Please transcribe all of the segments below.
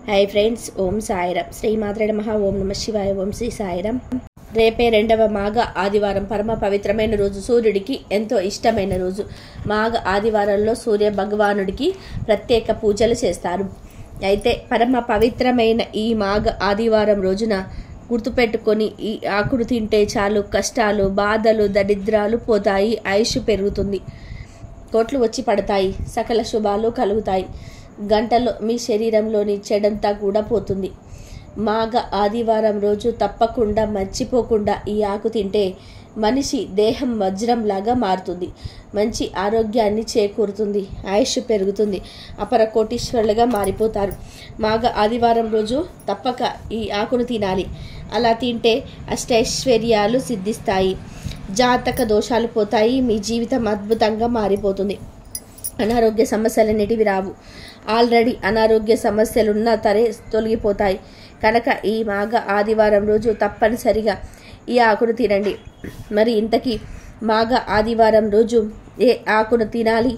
Hi friends, ఓం సాయిరామ్. శ్రీమాత్రే నమః. ఓం నమః శివాయ. ఓం శ్రీ సాయిరామ్. రేపే రెండవ మాఘ ఆదివారం. పరమ పవిత్రమైన రోజు, సూర్యుడికి ఎంతో ఇష్టమైన రోజు. మాఘ ఆదివారంలో సూర్య భగవానుడికి ప్రత్యేక పూజలు చేస్తారు. అయితే పరమ పవిత్రమైన ఈ మాఘ ఆదివారం రోజున గుర్తుపెట్టుకొని ఈ ఆకుడు తింటే చాలు కష్టాలు, బాధలు, దరిద్రాలు పోతాయి, ఆయుష్ పెరుగుతుంది, కోట్లు వచ్చి పడతాయి, సకల శుభాలు కలుగుతాయి, గంటలో మీ శరీరంలోని చెడంతా కూడా పోతుంది. మాఘ ఆదివారం రోజు తప్పకుండా మర్చిపోకుండా ఈ ఆకు తింటే మనిషి దేహం వజ్రంలాగా మారుతుంది, మంచి ఆరోగ్యాన్ని చేకూరుతుంది, ఆయుష్ పెరుగుతుంది, అపర కోటీశ్వరులుగా మారిపోతారు. మాఘ ఆదివారం రోజు తప్పక ఈ ఆకును తినాలి. అలా తింటే అష్టైశ్వర్యాలు సిద్ధిస్తాయి, జాతక దోషాలు పోతాయి, మీ జీవితం అద్భుతంగా మారిపోతుంది, అనారోగ్య సమస్యలన్నిటివి రావు. ఆల్రెడీ అనారోగ్య సమస్యలున్నా తొలగిపోతాయి కనుక ఈ మాఘ ఆదివారం రోజు తప్పనిసరిగా ఈ ఆకును తినండి. మరి ఇంతకీ మాఘ ఆదివారం రోజు ఏ ఆకును తినాలి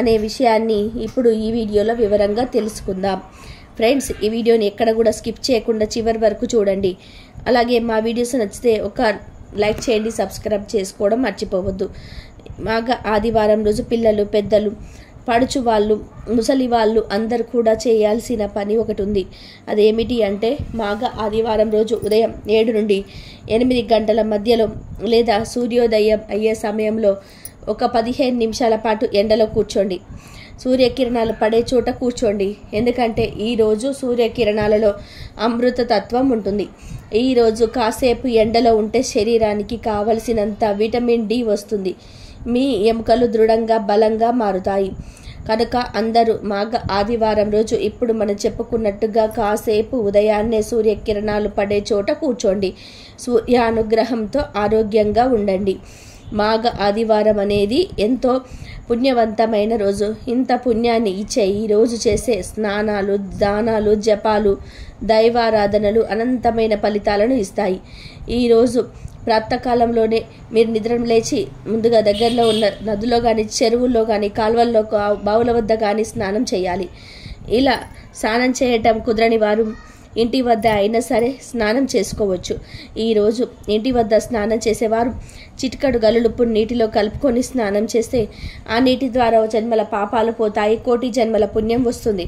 అనే విషయాన్ని ఇప్పుడు ఈ వీడియోలో వివరంగా తెలుసుకుందాం. ఫ్రెండ్స్, ఈ వీడియోని ఎక్కడ కూడా స్కిప్ చేయకుండా చివరి వరకు చూడండి. అలాగే మా వీడియోస్ నచ్చితే ఒక లైక్ చేయండి, సబ్స్క్రైబ్ చేసుకోవడం మర్చిపోవద్దు. మాఘ ఆదివారం రోజు పిల్లలు, పెద్దలు, పడుచు వాళ్ళు, ముసలి వాళ్ళు అందరు కూడా చేయాల్సిన పని ఒకటి ఉంది. అదేమిటి అంటే మాఘ ఆదివారం రోజు ఉదయం 7 నుండి 8 గంటల మధ్యలో లేదా సూర్యోదయం అయ్యే సమయంలో ఒక 15 నిమిషాల పాటు ఎండలో కూర్చోండి. సూర్యకిరణాలు పడే చోట కూర్చోండి. ఎందుకంటే ఈరోజు సూర్యకిరణాలలో అమృతతత్వం ఉంటుంది. ఈరోజు కాసేపు ఎండలో ఉంటే శరీరానికి కావలసినంత విటమిన్ డి వస్తుంది, మీ ఎముకలు దృఢంగా బలంగా మారుతాయి. కనుక అందరూ మాఘ ఆదివారం రోజు ఇప్పుడు మనం చెప్పుకున్నట్టుగా కాసేపు ఉదయాన్నే సూర్యకిరణాలు పడే చోట కూర్చోండి. సూర్యానుగ్రహంతో ఆరోగ్యంగా ఉండండి. మాఘ ఆదివారం అనేది ఎంతో పుణ్యవంతమైన రోజు. ఇంత పుణ్యాన్ని ఇచ్చే ఈ రోజు చేసే స్నానాలు, దానాలు, జపాలు, దైవారాధనలు అనంతమైన ఫలితాలను ఇస్తాయి. ఈరోజు ప్రాతకాలంలోనే మీరు నిద్ర లేచి ముందుగా దగ్గరలో ఉన్న నదుల్లో కానీ, చెరువుల్లో కానీ, కాలువల్లో, బావుల వద్ద కానీ స్నానం చేయాలి. ఇలా స్నానం చేయటం కుదరని వారు ఇంటి వద్ద అయినా సరే స్నానం చేసుకోవచ్చు. ఈరోజు ఇంటి వద్ద స్నానం చేసేవారు చిటికడు గల్లులుప్పు నీటిలో కలుపుకొని స్నానం చేస్తే ఆ నీటి ద్వారా జన్మల పాపాలు పోతాయి, కోటి జన్మల పుణ్యం వస్తుంది,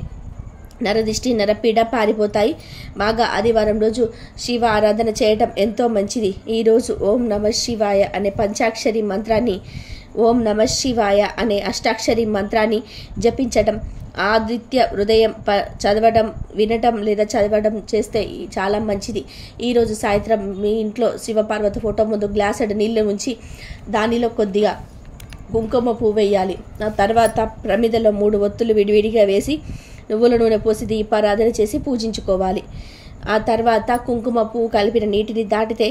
నరదిష్టి, నరపీడ పారిపోతాయి. మాఘ ఆదివారం రోజు శివ ఆరాధన చేయటం ఎంతో మంచిది. ఈరోజు ఓం నమ శివాయ అనే పంచాక్షరి మంత్రాన్ని, ఓం నమ శివాయ అనే అష్టాక్షరి మంత్రాన్ని జపించటం, ఆదిత్య హృదయం చదవడం, వినటం లేదా చదవడం చేస్తే చాలా మంచిది. ఈరోజు సాయంత్రం మీ ఇంట్లో శివపార్వతి ఫోటో ముందు గ్లాసెడు నీళ్ళు ఉంచి దానిలో కొద్దిగా కుంకుమ పువ్వు వేయాలి. ఆ తర్వాత ప్రమిదలో 3 ఒత్తులు విడివిడిగా వేసి నువ్వుల నూనె పోసి దీపారాధన చేసి పూజించుకోవాలి. ఆ తర్వాత కుంకుమ పువ్వు కలిపిన నీటిని దాటితే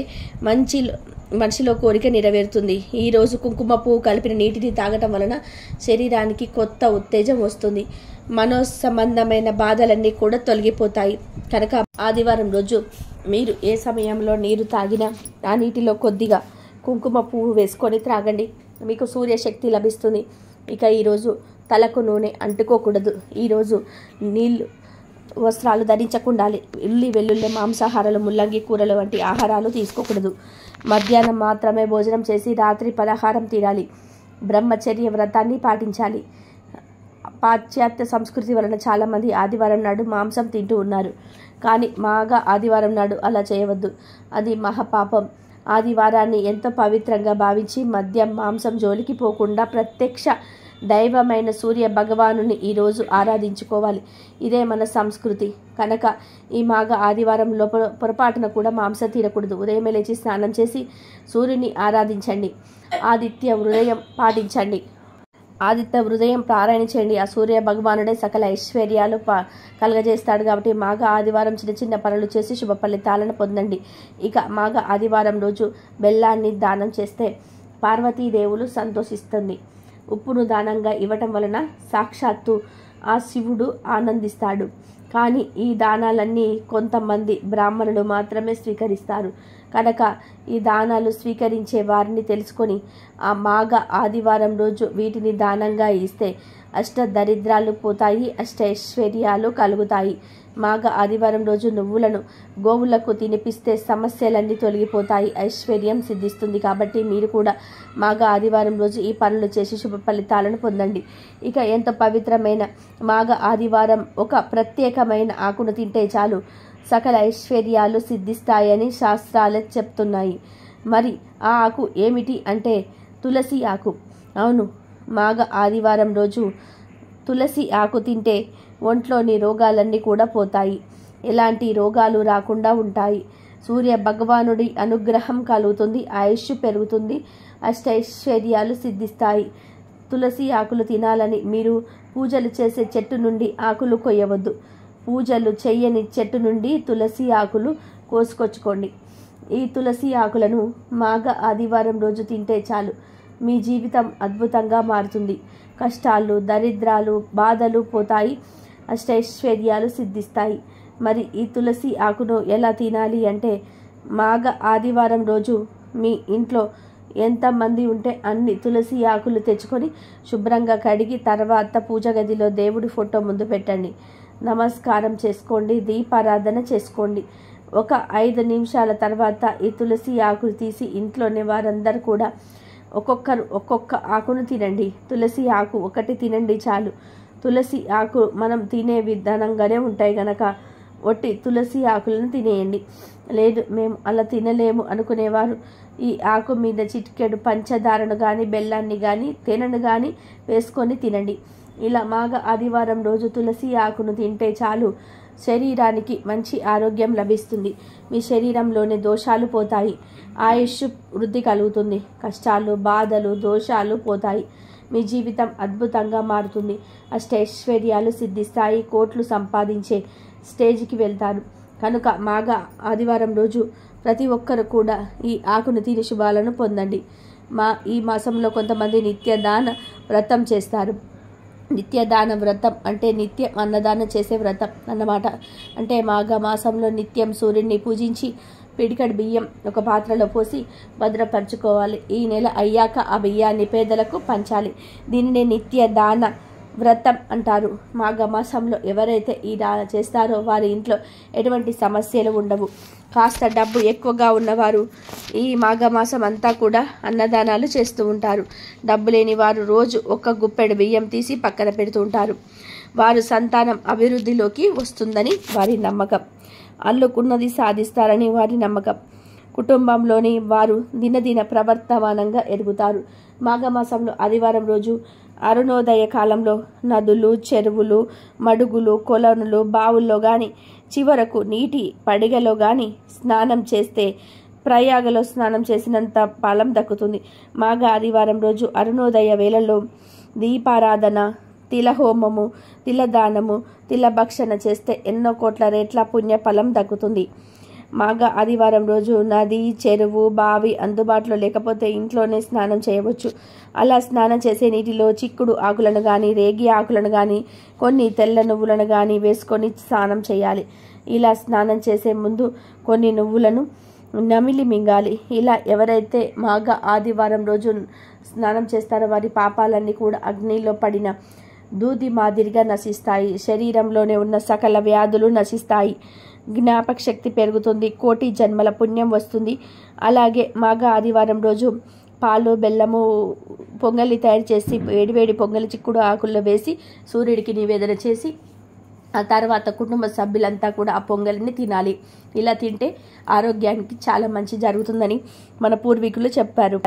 మనిషిలో కోరిక నెరవేరుతుంది. ఈరోజు కుంకుమ పువ్వు కలిపిన నీటిని తాగటం వలన శరీరానికి కొత్త ఉత్తేజం వస్తుంది, మనో సంబంధమైన బాధలన్నీ కూడా తొలగిపోతాయి. కనుక ఆదివారం రోజు మీరు ఏ సమయంలో నీరు తాగినా ఆ నీటిలో కొద్దిగా కుంకుమ పువ్వు వేసుకొని త్రాగండి, మీకు సూర్యశక్తి లభిస్తుంది. ఇక ఈరోజు తలకు నూనె అంటుకోకూడదు. ఈరోజు నీళ్ళు, వస్త్రాలు ధరించకుండాలి. ఉల్లి, వెల్లుల్లి, మాంసాహారాలు, ముల్లంగి కూరలు వంటి ఆహారాలు తీసుకోకూడదు. మధ్యాహ్నం మాత్రమే భోజనం చేసి రాత్రి పలహారం తినాలి. బ్రహ్మచర్య వ్రతాన్ని పాటించాలి. పాశ్చాత్య సంస్కృతి వలన చాలామంది ఆదివారం నాడు మాంసం తింటూ ఉన్నారు. కానీ మాఘ ఆదివారం నాడు అలా చేయవద్దు, అది మహాపాపం. ఆదివారాన్ని ఎంతో పవిత్రంగా భావించి మద్యం, మాంసం జోలికి పోకుండా ప్రత్యక్ష దైవమైన సూర్య భగవానుని ఈరోజు ఆరాధించుకోవాలి. ఇదే మన సంస్కృతి. కనుక ఈ మాఘ ఆదివారం లోపల పొరపాటున కూడా మాంసం తినకూడదు. ఉదయం లేచి స్నానం చేసి సూర్యుని ఆరాధించండి. ఆదిత్య హృదయం పాటించండి. ఆదిత్య హృదయం పారాయణ చేయండి. ఆ సూర్య భగవానుడే సకల ఐశ్వర్యాలు కలగజేస్తాడు. కాబట్టి మాఘ ఆదివారం చిన్న చిన్న పనులు చేసి శుభ ఫలితాలను పొందండి. ఇక మాఘ ఆదివారం రోజు బెల్లాన్ని దానం చేస్తే పార్వతీదేవులు సంతోషిస్తుంది. ఉప్పును దానంగా ఇవ్వటం వలన సాక్షాత్తు ఆ శివుడు ఆనందిస్తాడు. కానీ ఈ దానాలన్నీ కొంతమంది బ్రాహ్మణులు మాత్రమే స్వీకరిస్తారు. కనుక ఈ దానాలు స్వీకరించే వారిని తెలుసుకొని ఆ మాఘ ఆదివారం రోజు వీటిని దానంగా ఇస్తే అష్ట దరిద్రాలు పోతాయి, అష్టైశ్వర్యాలు కలుగుతాయి. మాఘ ఆదివారం రోజు నువ్వులను గోవులకు తినిపిస్తే సమస్యలన్నీ తొలగిపోతాయి, ఐశ్వర్యం సిద్ధిస్తుంది. కాబట్టి మీరు కూడా మాఘ ఆదివారం రోజు ఈ పనులు చేసి శుభ ఫలితాలను పొందండి. ఇక ఎంతో పవిత్రమైన మాఘ ఆదివారం ఒక ప్రత్యేకమైన ఆకును తింటే చాలు సకల ఐశ్వర్యాలు సిద్ధిస్తాయని శాస్త్రాలు చెప్తున్నాయి. మరి ఆ ఆకు ఏమిటి అంటే తులసి ఆకు. అవును, మాఘ ఆదివారం రోజు తులసి ఆకు తింటే ఒంట్లోని రోగాలన్నీ కూడా పోతాయి, ఎలాంటి రోగాలు రాకుండా ఉంటాయి. సూర్య భగవానుడి అనుగ్రహం కలుగుతుంది, ఆయుష్ పెరుగుతుంది, అష్టైశ్వర్యాలు సిద్ధిస్తాయి. తులసి ఆకులు తినాలని మీరు పూజలు చేసే చెట్టు నుండి ఆకులు కొయ్యవద్దు. పూజలు చెయ్యని చెట్టు నుండి తులసి ఆకులు కోసుకొచ్చుకోండి. ఈ తులసి ఆకులను మాఘ ఆదివారం రోజు తింటే చాలు మీ జీవితం అద్భుతంగా మారుతుంది. కష్టాలు, దరిద్రాలు, బాధలు పోతాయి, అష్టైశ్వర్యాలు సిద్ధిస్తాయి. మరి ఈ తులసి ఆకును ఎలా తినాలి అంటే మాఘ ఆదివారం రోజు మీ ఇంట్లో ఎంతమంది ఉంటే అన్ని తులసి ఆకులు తెచ్చుకొని శుభ్రంగా కడిగి తర్వాత పూజ గదిలో దేవుడి ఫోటో ముందు పెట్టండి. నమస్కారం చేసుకోండి, దీపారాధన చేసుకోండి. ఒక 5 నిమిషాల తర్వాత ఈ తులసి ఆకులు తీసి ఇంట్లోనే వారందరూ కూడా ఒక్కొక్కరు ఒక్కొక్క ఆకును తినండి. తులసి ఆకు ఒకటి తినండి చాలు. తులసి ఆకు మనం తినే విధానంగానే ఉంటాయి గనక ఒట్టి తులసి ఆకులను తినేయండి. లేదు మేము అలా తినలేము అనుకునేవారు ఈ ఆకు మీద చిటికెడు పంచదారను కానీ బెల్లాన్ని కానీ తేనెను కానీ వేసుకొని తినండి. ఇలా మాఘ ఆదివారం రోజు తులసి ఆకును తింటే చాలు శరీరానికి మంచి ఆరోగ్యం లభిస్తుంది. మీ శరీరంలోని దోషాలు పోతాయి, ఆయుష్ వృద్ధి కలుగుతుంది, కష్టాలు, బాధలు, దోషాలు పోతాయి, మీ జీవితం అద్భుతంగా మారుతుంది, అష్టైశ్వర్యాలు సిద్ధిస్తాయి, కోట్లు సంపాదించే స్టేజ్కి వెళ్తారు. కనుక మాఘ ఆదివారం రోజు ప్రతి ఒక్కరు కూడా ఈ ఆకును తిని శుభాలను పొందండి. ఈ మాసంలో కొంతమంది నిత్యదాన వ్రతం చేస్తారు. నిత్యదాన వ్రతం అంటే నిత్యం అన్నదానం చేసే వ్రతం అన్నమాట. అంటే మాఘ మాసంలో నిత్యం సూర్యుడిని పూజించి పిడికడి బియ్యం ఒక పాత్రలో పోసి భద్రపరచుకోవాలి. ఈ నెల అయ్యాక ఆ బియ్యాన్ని పేదలకు పంచాలి. దీనినే నిత్యదాన వ్రతం అంటారు. మాఘ మాసంలో ఎవరైతే ఈ దాన చేస్తారో వారి ఇంట్లో ఎటువంటి సమస్యలు ఉండవు. కాస్త డబ్బు ఎక్కువగా ఉన్నవారు ఈ మాఘమాసం అంతా కూడా అన్నదానాలు చేస్తూ ఉంటారు. డబ్బు లేని వారు రోజు ఒక గుప్పెడు బియ్యం తీసి పక్కన పెడుతూ ఉంటారు. వారు సంతానం అభివృద్ధిలోకి వస్తుందని వారి నమ్మకం. అల్లుకున్నది సాధిస్తారని వారి నమ్మకం. కుటుంబంలోని వారు దినదిన ప్రవర్తమానంగా ఎదుగుతారు. మాఘమాసంలో ఆదివారం రోజు అరుణోదయ కాలంలో నదులు, చెరువులు, మడుగులు, కొలనులు, బావుల్లో కానీ చివరకు నీటి పడిగలో కానీ స్నానం చేస్తే ప్రయాగలో స్నానం చేసినంత ఫలం దక్కుతుంది. మాఘ ఆదివారం రోజు అరుణోదయ వేళల్లో దీపారాధన, తిలహోమము, తిలదానము, తిలభక్షణ చేస్తే ఎన్నో కోట్ల రేట్ల పుణ్యఫలం దక్కుతుంది. మాఘ ఆదివారం రోజు నది, చెరువు, బావి అందుబాటులో లేకపోతే ఇంట్లోనే స్నానం చేయవచ్చు. అలా స్నానం చేసే నీటిలో చిక్కుడు ఆకులను కానీ రేగి ఆకులను కానీ కొన్ని తెల్ల నువ్వులను కానీ వేసుకొని స్నానం చేయాలి. ఇలా స్నానం చేసే ముందు కొన్ని నువ్వులను నమిలి మింగాలి. ఇలా ఎవరైతే మాఘ ఆదివారం రోజు స్నానం చేస్తారో వారి పాపాలన్నీ కూడా అగ్నిలో పడిన దూది మాదిరిగా నశిస్తాయి. శరీరంలోనే ఉన్న సకల వ్యాధులు నశిస్తాయి. జ్ఞాపక శక్తి పెరుగుతుంది, కోటి జన్మల పుణ్యం వస్తుంది. అలాగే మాఘ ఆదివారం రోజు పాలు, బెల్లము పొంగలి తయారు చేసి వేడివేడి పొంగలి చిక్కుడు ఆకుల్లో వేసి సూర్యుడికి నివేదన చేసి ఆ తర్వాత కుటుంబ సభ్యులంతా కూడా ఆ పొంగలిని తినాలి. ఇలా తింటే ఆరోగ్యానికి చాలా మంచి జరుగుతుందని మన పూర్వీకులు చెప్పారు.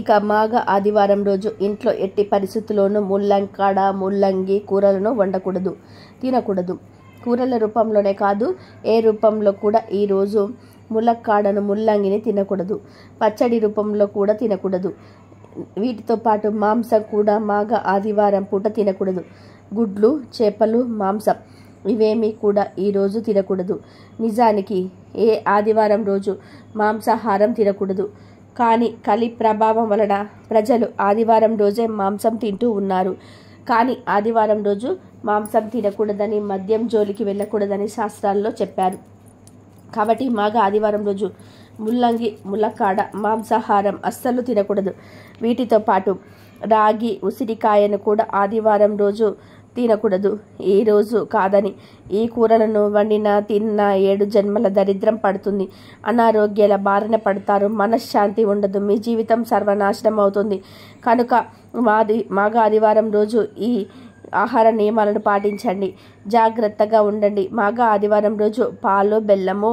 ఇక మాఘ ఆదివారం రోజు ఇంట్లో ఎట్టి పరిస్థితుల్లోనూ ముల్లంకాడ, ముల్లంగి కూరలను వండకూడదు, తినకూడదు. కూరల రూపంలోనే కాదు ఏ రూపంలో కూడా ఈరోజు ములక్కాడను, ముల్లంగిని తినకూడదు. పచ్చడి రూపంలో కూడా తినకూడదు. వీటితో పాటు మాంసం కూడా మాఘ ఆదివారం పూట తినకూడదు. గుడ్లు, చేపలు, మాంసం ఇవేమీ కూడా ఈరోజు తినకూడదు. నిజానికి ఏ ఆదివారం రోజు మాంసాహారం తినకూడదు. కానీ కలి ప్రభావం వలన ప్రజలు ఆదివారం రోజే మాంసం తింటూ ఉన్నారు. కానీ ఆదివారం రోజు మాంసం తినకూడదని, మద్యం జోలికి వెళ్ళకూడదని శాస్త్రాల్లో చెప్పారు. కాబట్టి మాఘ ఆదివారం రోజు ముల్లంగి, ములక్కాడ, మాంసాహారం అస్సలు తినకూడదు. వీటితో పాటు రాగి ఉసిరికాయను కూడా ఆదివారం రోజు తినకూడదు. ఈ రోజు కాదని ఈ కూరలను వండిన తిన్న 7 జన్మల దరిద్రం పడుతుంది. అనారోగ్యాల బారిన పడతారు. మనశ్శాంతి ఉండదు. మీ జీవితం సర్వనాశనం అవుతుంది. కనుక మాఘ ఆదివారం రోజు ఈ ఆహార నియమాలను పాటించండి. జాగ్రత్తగా ఉండండి. మాఘ ఆదివారం రోజు పాలు బెల్లము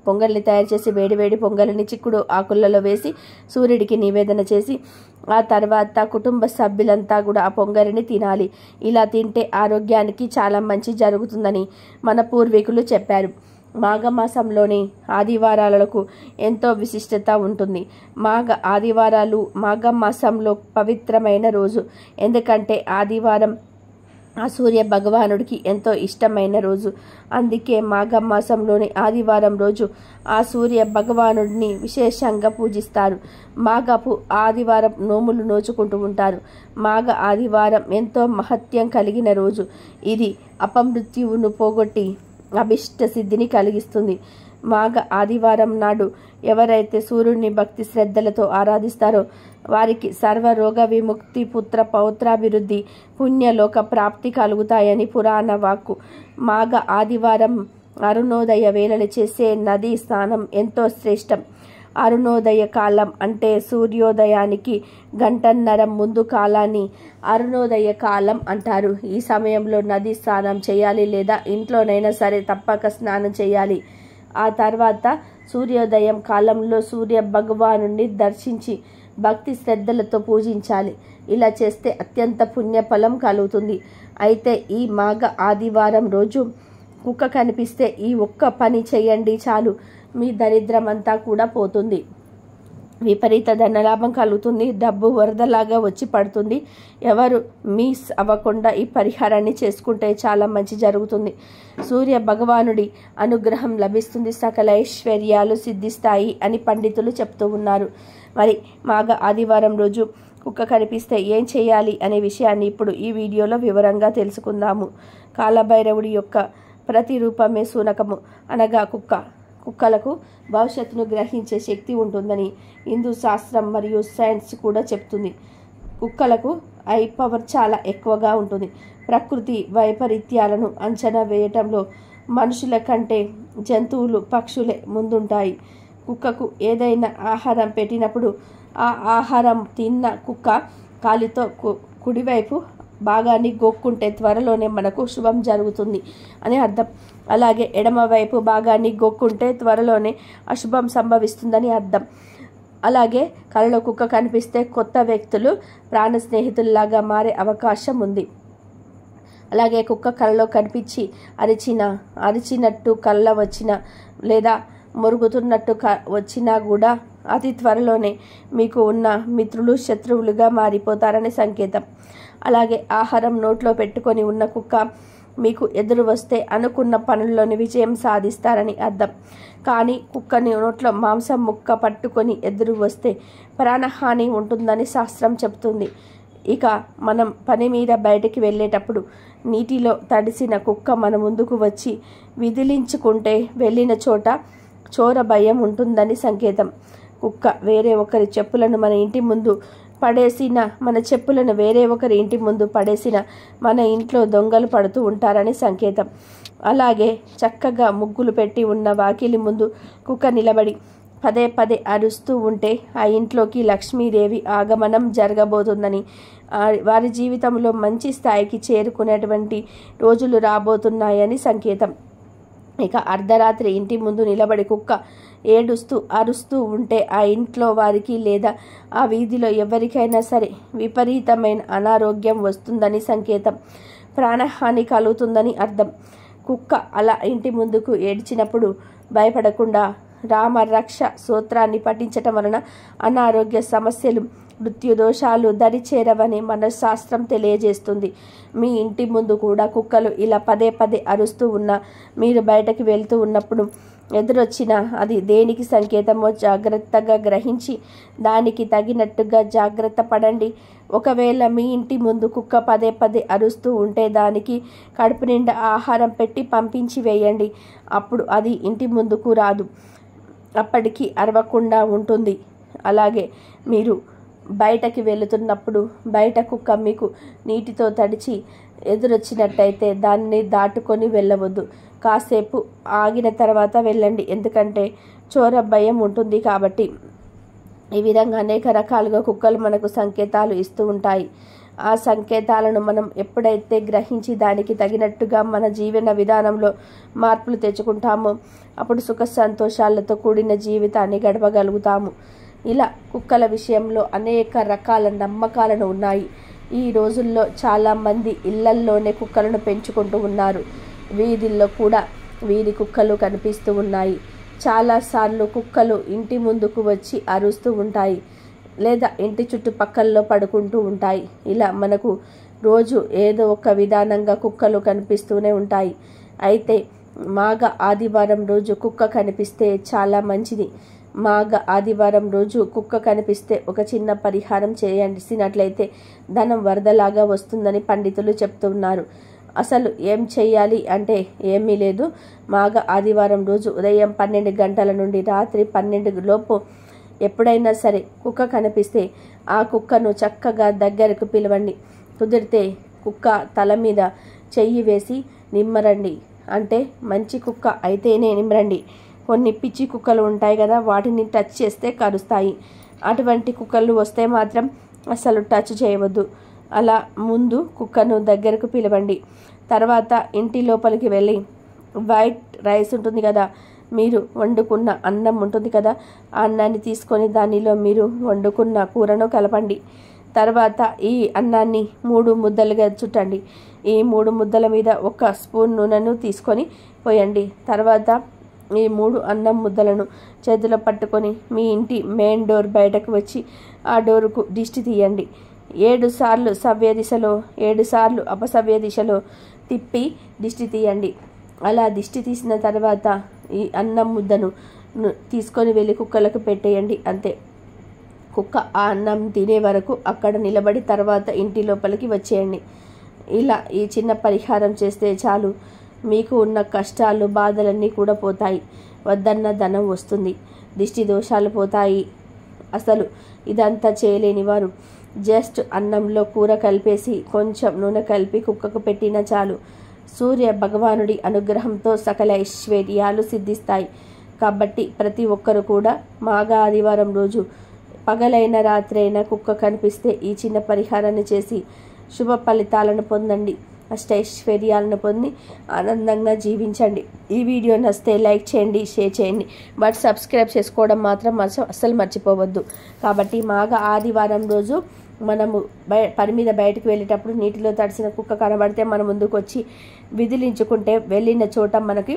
పొంగల్ని తయారు చేసి వేడివేడి పొంగలిని చిక్కుడు ఆకులలో వేసి సూర్యుడికి నివేదన చేసి ఆ తర్వాత కుటుంబ సభ్యులంతా కూడా ఆ పొంగలిని తినాలి. ఇలా తింటే ఆరోగ్యానికి చాలా మంచి జరుగుతుందని మన పూర్వీకులు చెప్పారు. మాఘమాసంలోని ఆదివారాలకు ఎంతో విశిష్టత ఉంటుంది. ఆదివారాలు మాఘమాసంలో పవిత్రమైన రోజు. ఎందుకంటే ఆదివారం ఆ సూర్య భగవానుడికి ఎంతో ఇష్టమైన రోజు. అందుకే మాఘమాసంలోని ఆదివారం రోజు ఆ సూర్య భగవానుడిని విశేషంగా పూజిస్తారు. మాఘపు ఆదివారం నోములు నోచుకుంటూ ఉంటారు. మాఘ ఆదివారం ఎంతో మహత్యం కలిగిన రోజు. ఇది అపమృత్యువును పోగొట్టి అభిష్ట సిద్ధిని కలిగిస్తుంది. మాఘ ఆదివారం నాడు ఎవరైతే సూర్యుడిని భక్తి శ్రద్ధలతో ఆరాధిస్తారో వారికి సర్వరోగ విముక్తి, పుత్ర పౌత్రాభివృద్ధి, పుణ్యలోక ప్రాప్తి కలుగుతాయని పురాణ వాక్కు. మాఘ ఆదివారం అరుణోదయ వేళలు చేసే నదీ స్నానం ఎంతో శ్రేష్టం. అరుణోదయ కాలం అంటే సూర్యోదయానికి గంటన్నర ముందు కాలాన్ని అరుణోదయ కాలం అంటారు. ఈ సమయంలో నది స్నానం చేయాలి లేదా ఇంట్లోనైనా సరే తప్పక స్నానం చేయాలి. ఆ తర్వాత సూర్యోదయం కాలంలో సూర్య భగవానుడిని దర్శించి భక్తి శ్రద్ధలతో పూజించాలి. ఇలా చేస్తే అత్యంత పుణ్యఫలం కలుగుతుంది. అయితే ఈ మాఘ ఆదివారం రోజు కుక్క కనిపిస్తే ఈ ఒక్క పని చేయండి చాలు, మీ దరిద్రం అంతా కూడా పోతుంది. విపరీత ధనలాభం కలుగుతుంది. డబ్బు వరదలాగా వచ్చి పడుతుంది. ఎవరు మిస్ అవ్వకుండా ఈ పరిహారాన్ని చేసుకుంటే చాలా మంచి జరుగుతుంది. సూర్య భగవానుడి అనుగ్రహం లభిస్తుంది. సకల ఐశ్వర్యాలు సిద్ధిస్తాయి అని పండితులు చెప్తూ ఉన్నారు. మరి మాఘ ఆదివారం రోజు కుక్క కనిపిస్తే ఏం చేయాలి అనే విషయాన్ని ఇప్పుడు ఈ వీడియోలో వివరంగా తెలుసుకుందాము. కాలభైరవుడి యొక్క ప్రతిరూపమే శూనకము అనగా కుక్క. కుక్కలకు భవిష్యత్తును గ్రహించే శక్తి ఉంటుందని హిందూ శాస్త్రం మరియు సైన్స్ కూడా చెప్తుంది. కుక్కలకు ఐ పవర్ చాలా ఎక్కువగా ఉంటుంది. ప్రకృతి వైపరీత్యాలను అంచనా వేయటంలో మనుషుల కంటే జంతువులు, పక్షులే ముందుంటాయి. కుక్కకు ఏదైనా ఆహారం పెట్టినప్పుడు ఆ ఆహారం తిన్న కుక్క కాలితో కుడివైపు భాగాన్ని గోక్కుంటే త్వరలోనే మనకు శుభం జరుగుతుంది అని అర్థం. అలాగే ఎడమవైపు భాగాన్ని గోక్కుంటే త్వరలోనే అశుభం సంభవిస్తుందని అర్థం. అలాగే కలలో కుక్క కనిపిస్తే కొత్త వ్యక్తులు ప్రాణ స్నేహితుల్లాగా మారే అవకాశం ఉంది. అలాగే కుక్క కలలో కనిపించి అరిచినట్టు కళ్ళ వచ్చిన లేదా మురుగుతున్నట్టు వచ్చినా కూడా అతి త్వరలోనే మీకు ఉన్న మిత్రులు శత్రువులుగా మారిపోతారని సంకేతం. అలాగే ఆహారం నోట్లో పెట్టుకొని ఉన్న కుక్క మీకు ఎదురు వస్తే అనుకున్న పనుల్లోని విజయం సాధిస్తారని అర్థం. కానీ కుక్కని నోట్లో మాంసం ముక్క పట్టుకొని ఎదురు వస్తే ప్రాణహాని ఉంటుందని శాస్త్రం చెప్తుంది. ఇక మనం పని మీద బయటికి వెళ్ళేటప్పుడు నీటిలో తడిసిన కుక్క మన ముందుకు వచ్చి విదిలించుకుంటే వెళ్ళిన చోట చోర భయం ఉంటుందని సంకేతం. కుక్క వేరే ఒకరి చెప్పులను మన ఇంటి ముందు పడేసిన, మన చెప్పులను వేరే ఒకరి ఇంటి ముందు పడేసిన మన ఇంట్లో దొంగలు పడుతూ ఉంటారని సంకేతం. అలాగే చక్కగా ముగ్గులు పెట్టి ఉన్న వాకిలి ముందు కుక్క నిలబడి పదే పదే అరుస్తూ ఉంటే ఆ ఇంట్లోకి లక్ష్మీదేవి ఆగమనం జరగబోతుందని, వారి జీవితంలో మంచి స్థాయికి చేరుకునేటువంటి రోజులు రాబోతున్నాయని సంకేతం. ఇక అర్ధరాత్రి ఇంటి ముందు నిలబడి కుక్క ఏడుస్తూ అరుస్తూ ఉంటే ఆ ఇంట్లో వారికి లేదా ఆ వీధిలో ఎవరికైనా సరే విపరీతమైన అనారోగ్యం వస్తుందని సంకేతం. ప్రాణహాని కలుగుతుందని అర్థం. కుక్క అలా ఇంటి ముందుకు ఏడ్చినప్పుడు భయపడకుండా రామరక్ష స్తోత్రాన్ని పఠించటం వలన అనారోగ్య సమస్యలు, మృత్యుదోషాలు దరిచేరవని మన శాస్త్రం తెలియజేస్తుంది. మీ ఇంటి ముందు కూడా కుక్కలు ఇలా పదే పదే అరుస్తూ ఉన్నా మీరు బయటకు వెళ్తూ ఉన్నప్పుడు ఎదురొచ్చినా అది దేనికి సంకేతమో జాగ్రత్తగా గ్రహించి దానికి తగినట్టుగా జాగ్రత్త పడండి. ఒకవేళ మీ ఇంటి ముందు కుక్క పదే పదే అరుస్తూ ఉంటే దానికి కడుపు నిండా ఆహారం పెట్టి పంపించి వేయండి. అప్పుడు అది ఇంటి ముందుకు రాదు, అప్పటికి అరవకుండా ఉంటుంది. అలాగే మీరు బయటకి వెళుతున్నప్పుడు బయట కుక్క మీకు నీటితో తడిచి ఎదురొచ్చినట్టయితే దాన్ని దాటుకొని వెళ్ళవద్దు. కాసేపు ఆగిన తర్వాత వెళ్ళండి, ఎందుకంటే చోర భయం ఉంటుంది కాబట్టి. ఈ విధంగా అనేక రకాలుగా కుక్కలు మనకు సంకేతాలు ఇస్తూ ఉంటాయి. ఆ సంకేతాలను మనం ఎప్పుడైతే గ్రహించి దానికి తగినట్టుగా మన జీవన విధానంలో మార్పులు తెచ్చుకుంటామో అప్పుడు సుఖ సంతోషాలతో కూడిన జీవితాన్ని గడపగలుగుతాము. ఇలా కుక్కల విషయంలో అనేక రకాల నమ్మకాలను ఉన్నాయి. ఈ రోజుల్లో చాలామంది ఇళ్లల్లోనే కుక్కలను పెంచుకుంటూ ఉన్నారు. వీధుల్లో కూడా వీధి కుక్కలు కనిపిస్తూ ఉన్నాయి. చాలాసార్లు కుక్కలు ఇంటి ముందుకు వచ్చి అరుస్తూ ఉంటాయి, లేదా ఇంటి చుట్టుపక్కల్లో పడుకుంటూ ఉంటాయి. ఇలా మనకు రోజు ఏదో ఒక విధానంగా కుక్కలు కనిపిస్తూనే ఉంటాయి. అయితే మాఘ ఆదివారం రోజు కుక్క కనిపిస్తే చాలా మంచిది. మాఘ ఆదివారం రోజు కుక్క కనిపిస్తే ఒక చిన్న పరిహారం చేసినట్లయితే ధనం వరదలాగా వస్తుందని పండితులు చెప్తున్నారు. అసలు ఏం చెయ్యాలి అంటే ఏమీ లేదు. మాఘ ఆదివారం రోజు ఉదయం 12 గంటల నుండి రాత్రి 12 లోపు ఎప్పుడైనా సరే కుక్క కనిపిస్తే ఆ కుక్కను చక్కగా దగ్గరకు పిలవండి. కుదిరితే కుక్క తల మీద చెయ్యి వేసి నిమ్మరండి. అంటే మంచి కుక్క అయితేనే నిమ్మరండి. కొన్ని పిచ్చి కుక్కలు ఉంటాయి కదా, వాటిని టచ్ చేస్తే కరుస్తాయి. అటువంటి కుక్కలు వస్తే మాత్రం అసలు టచ్ చేయవద్దు. అలా ముందు కుక్కను దగ్గరకు పిలవండి. తర్వాత ఇంటి లోపలికి వెళ్ళి వైట్ రైస్ ఉంటుంది కదా, మీరు వండుకున్న అన్నం ఉంటుంది కదా, ఆ అన్నాన్ని తీసుకొని దానిలో మీరు వండుకున్న కూరను కలపండి. తర్వాత ఈ అన్నాన్ని 3 ముద్దలుగా చుట్టండి. ఈ 3 ముద్దల మీద 1 స్పూన్ నూనెను తీసుకొని పోయండి. తర్వాత ఈ 3 అన్నం ముద్దలను చేతిలో పట్టుకొని మీ ఇంటి మెయిన్ డోర్ బయటకు వచ్చి ఆ డోరుకు దిష్టి తీయండి. 7 సార్లు సవ్య దిశలో 7 సార్లు అపసవ్య దిశలో తిప్పి దిష్టి తీయండి. అలా దిష్టి తీసిన తర్వాత ఈ అన్నం ముద్దను తీసుకొని వెళ్ళి కుక్కలకు పెట్టేయండి. అంతే. కుక్క ఆ అన్నం తినే వరకు అక్కడ నిలబడి తర్వాత ఇంటి లోపలికి వచ్చేయండి. ఇలా ఈ చిన్న పరిహారం చేస్తే చాలు, మీకు ఉన్న కష్టాలు బాధలన్నీ కూడా పోతాయి. వద్దన్న ధనం వస్తుంది, దిష్టి దోషాలు పోతాయి. అసలు ఇదంతా చేయలేని వారు జస్ట్ అన్నంలో కూర కలిపేసి కొంచెం నూనె కలిపి కుక్కకు పెట్టినా చాలు. సూర్య భగవానుడి అనుగ్రహంతో సకల ఐశ్వర్యాలు సిద్ధిస్తాయి. కాబట్టి ప్రతి ఒక్కరు కూడా మాఘ ఆదివారం రోజు పగలైన రాత్రైనా కుక్క కనిపిస్తే ఈ చిన్న పరిహారాన్ని చేసి శుభ ఫలితాలను పొందండి. అష్టైశ్వర్యాలను పొంది ఆనందంగా జీవించండి. ఈ వీడియో నచ్చితే లైక్ చేయండి, షేర్ చేయండి, బట్ సబ్స్క్రైబ్ చేసుకోవడం మాత్రం అస్సలు మర్చిపోవద్దు. కాబట్టి మాఘ ఆదివారం రోజు మనము పని మీద బయటకు వెళ్ళేటప్పుడు నీటిలో తడిసిన కుక్క కనబడితే మన ముందుకు వచ్చి విదిలించుకుంటే వెళ్ళిన చోట మనకి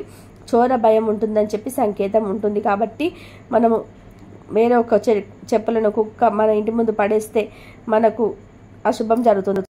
చోర భయం ఉంటుందని చెప్పి సంకేతం ఉంటుంది. కాబట్టి మనము వేరే ఒక చెప్పులను కుక్క మన ఇంటి ముందు పడేస్తే మనకు అశుభం జరుగుతుంది.